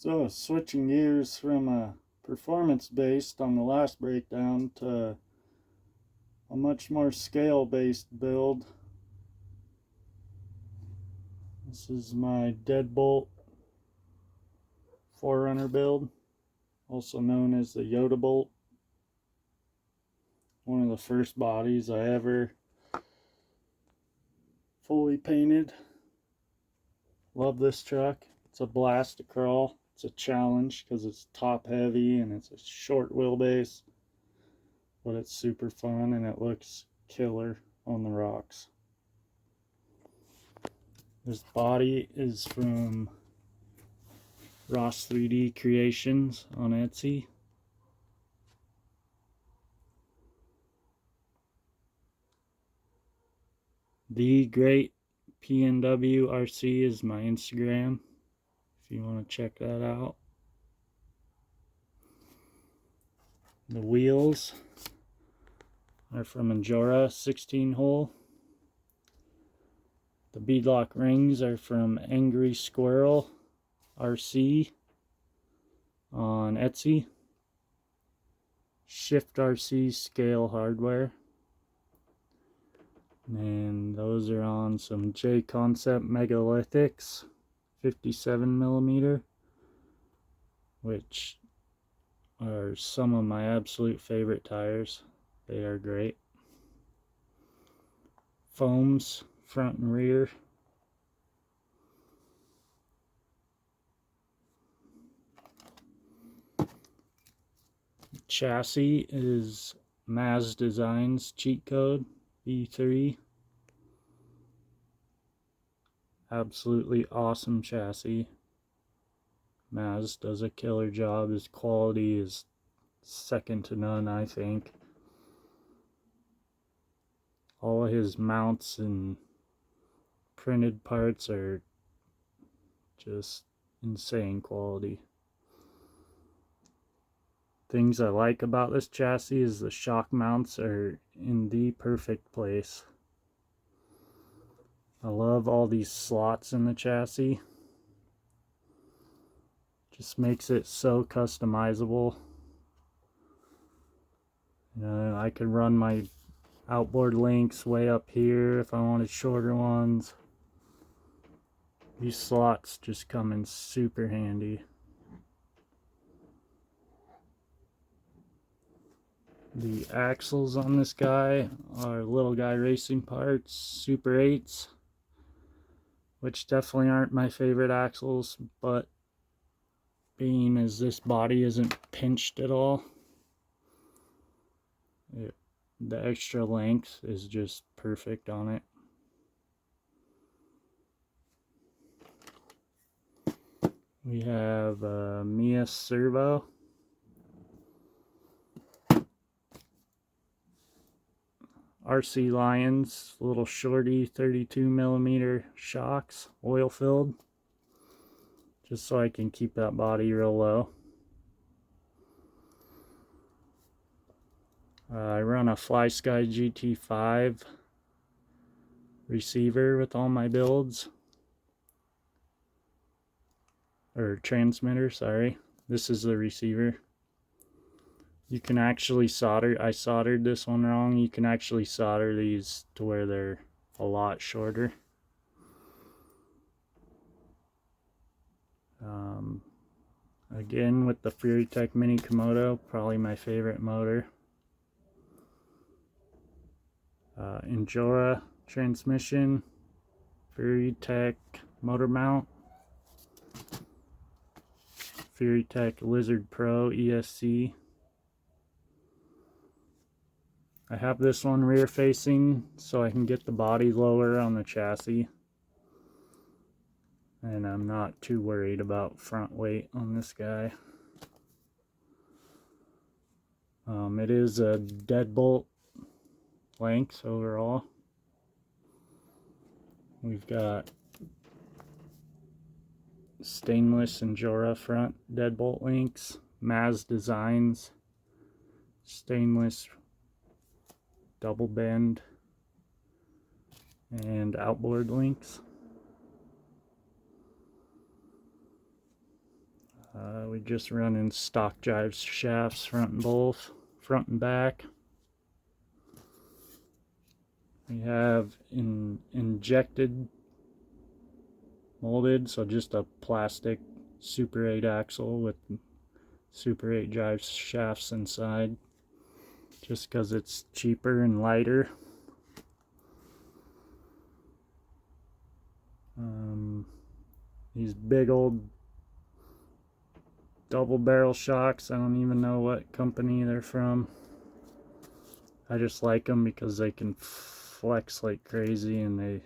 So switching gears from a performance based on the last breakdown to a much more scale based build. This is my DeadBolt Forerunner build, also known as the YotaBolt. One of the first bodies I ever fully painted. Love this truck. It's a blast to crawl. It's a challenge because it's top heavy and it's a short wheelbase, but it's super fun and it looks killer on the rocks. This body is from Ross 3D Creations on Etsy. The Great PNW RC is my Instagram if you want to check that out. The wheels are from Yoda 16 hole. The beadlock rings are from Angry Squirrel RC on Etsy. Shift RC scale hardware. And those are on some J Concept Megalithics 57mm, which are some of my absolute favorite tires. They are great. Foams front and rear. Chassis is Maz Designs cheat code B3. Absolutely awesome chassis. Maz does a killer job. His quality is second to none, I think. All of his mounts and printed parts are just insane quality. Things I like about this chassis is the shock mounts are in the perfect place. I love all these slots in the chassis. Just makes it so customizable. I could run my outboard links way up here if I wanted shorter ones. These slots just come in super handy. The axles on this guy are Little Guy Racing Parts Super 8s, which definitely aren't my favorite axles, but being as this body isn't pinched at all, the extra length is just perfect on it. We have a Mia servo. RC Lions, little shorty 32mm shocks, oil filled, just so I can keep that body real low. I run a FlySky GT5 receiver with all my builds, or transmitter, sorry. This is the receiver. You can actually solder, I soldered this one wrong, you can actually solder these to where they're a lot shorter. Again with the FuryTech Mini Komodo, probably my favorite motor. Endura transmission, FuryTech motor mount, FuryTech Lizard Pro ESC. I have this one rear facing so I can get the body lower on the chassis, and I'm not too worried about front weight on this guy. It is a DeadBolt length overall. We've got stainless Endura front DeadBolt links, Maz Designs, stainless double bend, and outboard links. we just run in stock drive shafts, front and back. We have injected molded, so just a plastic Super 8 axle with Super 8 drive shafts inside, just because it's cheaper and lighter. These big old double barrel shocks, I don't even know what company they're from. I just like them because they can flex like crazy and they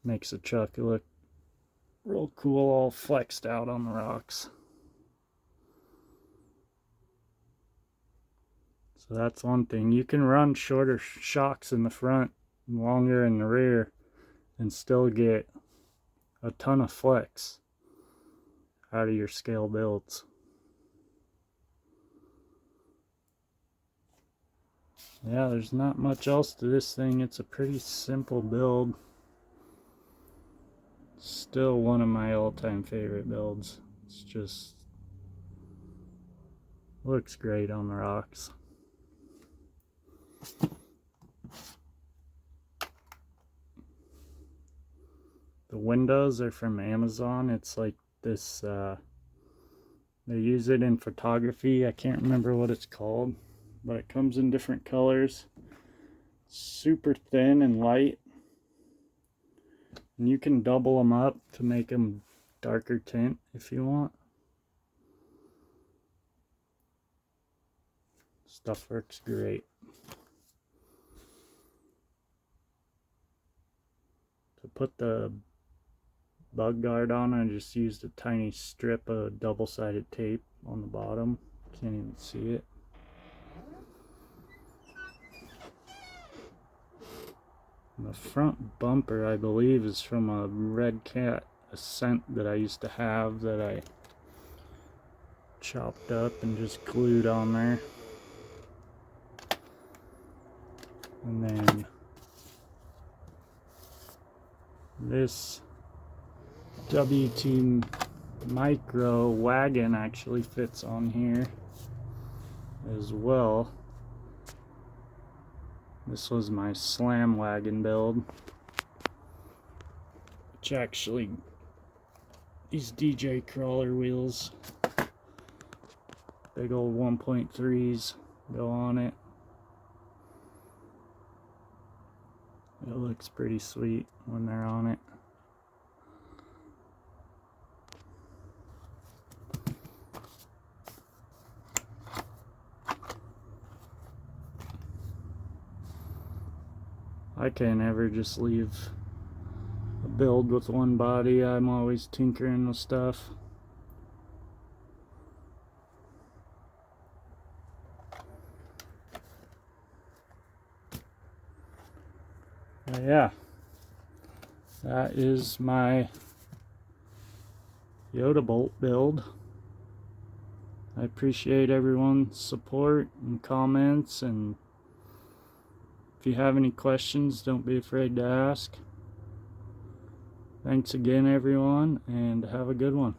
makes the truck look real cool, all flexed out on the rocks. So that's one thing. You can run shorter shocks in the front and longer in the rear and still get a ton of flex out of your scale builds. Yeah, there's not much else to this thing. It's a pretty simple build. Still one of my all-time favorite builds. It's just looks great on the rocks. The windows are from Amazon. It's like this, they use it in photography. I can't remember what it's called, but it comes in different colors. Super thin and light. And you can double them up to make them darker tint if you want. Stuff works great. To put the bug guard on, I just used a tiny strip of double-sided tape on the bottom. Can't even see it. And the front bumper, I believe, is from a Red Cat Ascent that I used to have that I chopped up and just glued on there. And then this WT Micro wagon actually fits on here as well. This was my slam wagon build, which actually, these DJ crawler wheels, big old 1.3s go on it. It looks pretty sweet when they're on it. I can't ever just leave a build with one body. I'm always tinkering with stuff. Yeah, that is my YotaBolt build. I appreciate everyone's support and comments, and if you have any questions, don't be afraid to ask. Thanks again, everyone, and have a good one.